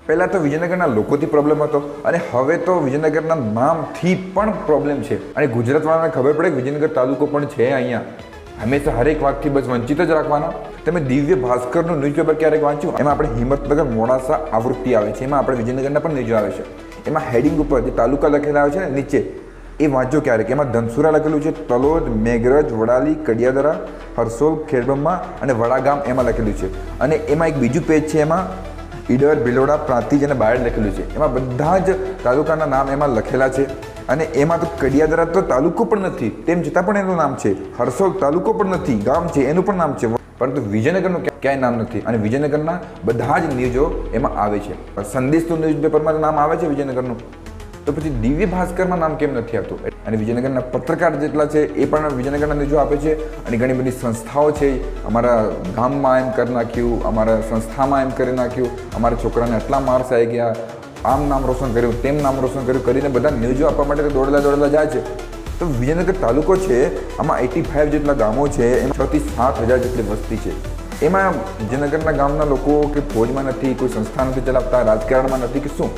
પહેલાં તો વિજયનગરના લોકોથી પ્રોબ્લેમ હતો અને હવે તો વિજયનગરના નામથી પણ પ્રોબ્લેમ છે. અને ગુજરાતવાળાને ખબર પડે કે વિજયનગર તાલુકો પણ છે અહીંયા. હંમેશા હરેક વાતથી બસ વંચિત જ રાખવાના. તમે દિવ્ય ભાસ્કરનું ન્યૂઝપેપર ક્યારેક વાંચ્યું? એમાં આપણે હિંમતનગર મોડાસા આવૃત્તિ આવે છે, એમાં આપણે વિજયનગરના પણ ન્યૂઝ આવે છે. એમાં હેડિંગ ઉપર જે તાલુકા લખેલા આવે છે ને નીચે, એ વાંચો ક્યારેક. એમાં ધનસુરા લખેલું છે, તલોદ, મેઘરજ, વડાલી, કડિયાદરા, હરસોલ, ખેડબ્રહ્મા અને વડાગામ એમાં લખેલું છે. અને એમાં એક બીજું પેજ છે, એમાં ઈડર, ભિલોડા, પ્રાંતિજ અને બાયડ લખેલું છે. એમાં બધા જ તાલુકાના નામ એમાં લખેલા છે. અને એમાં તો કડિયાદરા તો તાલુકો પણ નથી, તેમ છતાં પણ એનું નામ છે. હરસોલ તાલુકો પણ નથી, ગામ છે, એનું પણ નામ છે. પરંતુ વિજયનગરનું ક્યાંય નામ નથી. અને વિજયનગરના બધા જ ન્યૂઝો એમાં આવે છે. સંદેશનું ન્યૂઝપેપરમાં નામ આવે છે વિજયનગરનું, તો પછી દિવ્ય ભાસ્કરમાં નામ કેમ નથી આવતું? અને વિજયનગરના પત્રકાર જેટલા છે એ પણ વિજયનગરના ન્યૂઝો આપે છે. અને ઘણી બધી સંસ્થાઓ છે, અમારા ગામમાં એમ કરી નાખ્યું, અમારા સંસ્થામાં એમ કરી નાખ્યું, અમારા છોકરાને આટલા માર્ક્સ આવી ગયા, આમ નામ રોશન કર્યું, તેમ નામ રોશન કર્યું કરીને બધા ન્યૂઝો આપવા માટે દોડલા જાય છે. તો વિજયનગર તાલુકો છે, આમાં 85 જેટલા ગામો છે, એમાં 6 થી 7 હજાર જેટલી વસ્તી છે. એમાં વિજયનગરના ગામના લોકો કે ફોજમાં નથી, કોઈ સંસ્થા નથી ચલાવતા, રાજકારણમાં નથી કે શું?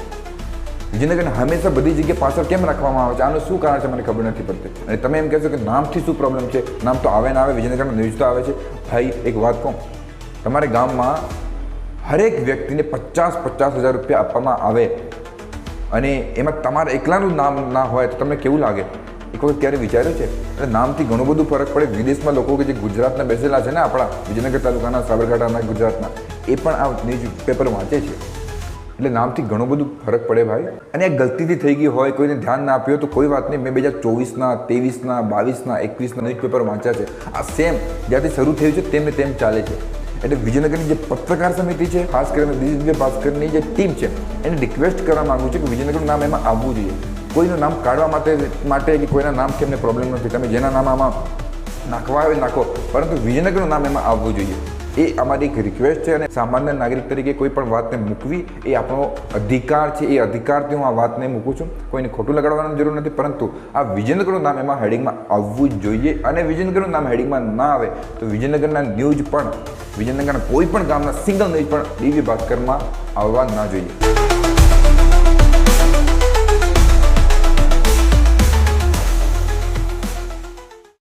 વિજયનગરને હંમેશા બધી જગ્યાએ પાછળ કેમ રાખવામાં આવે છે? આનું શું કારણ છે મને ખબર નથી પડતી. અને તમે એમ કહેશો કે નામથી શું પ્રોબ્લેમ છે? નામ તો આવે ને આવે, વિજયનગરના ન્યૂઝ તો આવે છે. ભાઈ એક વાત કહું, તમારે ગામમાં હરેક વ્યક્તિને 50,000 રૂપિયા આપવામાં આવે અને એમાં તમારા એકલાનું નામ ના હોય તો તમને કેવું લાગે? એક વખત ક્યારે વિચાર્યું છે? એટલે નામથી ઘણું બધું ફરક પડે. વિદેશમાં લોકો કે જે ગુજરાતના બેસેલા છે ને, આપણા વિજયનગર તાલુકાના, સાબરકાંઠાના, ગુજરાતના, એ પણ આ ન્યૂઝપેપર વાંચે છે. એટલે નામથી ઘણું બધું ફરક પડે ભાઈ. અને આ ગલતીથી થઈ ગઈ હોય, કોઈને ધ્યાન ના આપ્યું તો કોઈ વાત નહીં. મેં 2024ના, 23ના, 22ના, 21ના ન્યૂઝપેપર વાંચ્યા છે. આ સેમ જ્યાંથી શરૂ થયું છે તેમને તેમ ચાલે છે. એટલે વિજયનગરની જે પત્રકાર સમિતિ છે, ખાસ કરીને દિવ્ય ભાસ્કરની જે ટીમ છે, એને રિક્વેસ્ટ કરવા માગું છું કે વિજયનગરનું નામ એમાં આવવું જોઈએ. કોઈનું નામ કાઢવા માટે કે કોઈના નામ કેમને પ્રોબ્લેમ નથી, તમે જેના નામ આમાં નાખવા આવે નાખો, પરંતુ વિજયનગરનું નામ એમાં આવવું જોઈએ. એ અમારી એક રિક્વેસ્ટ છે. અને સામાન્ય નાગરિક તરીકે કોઈ પણ વાતને મૂકવી એ આપણો અધિકાર છે. એ અધિકારથી હું આ વાતને મૂકું છું. કોઈને ખોટું લગાડવાની જરૂર નથી, પરંતુ આ વિજયનગરનું નામ એમાં હેડિંગમાં આવવું જ જોઈએ. અને વિજયનગરનું નામ હેડિંગમાં ના આવે તો વિજયનગરના ન્યૂઝ પણ, વિજયનગરના કોઈ પણ ગામના સિંગલ ન્યૂઝ પણ દિવ્ય ભાસ્કરમાં આવવા ના જોઈએ.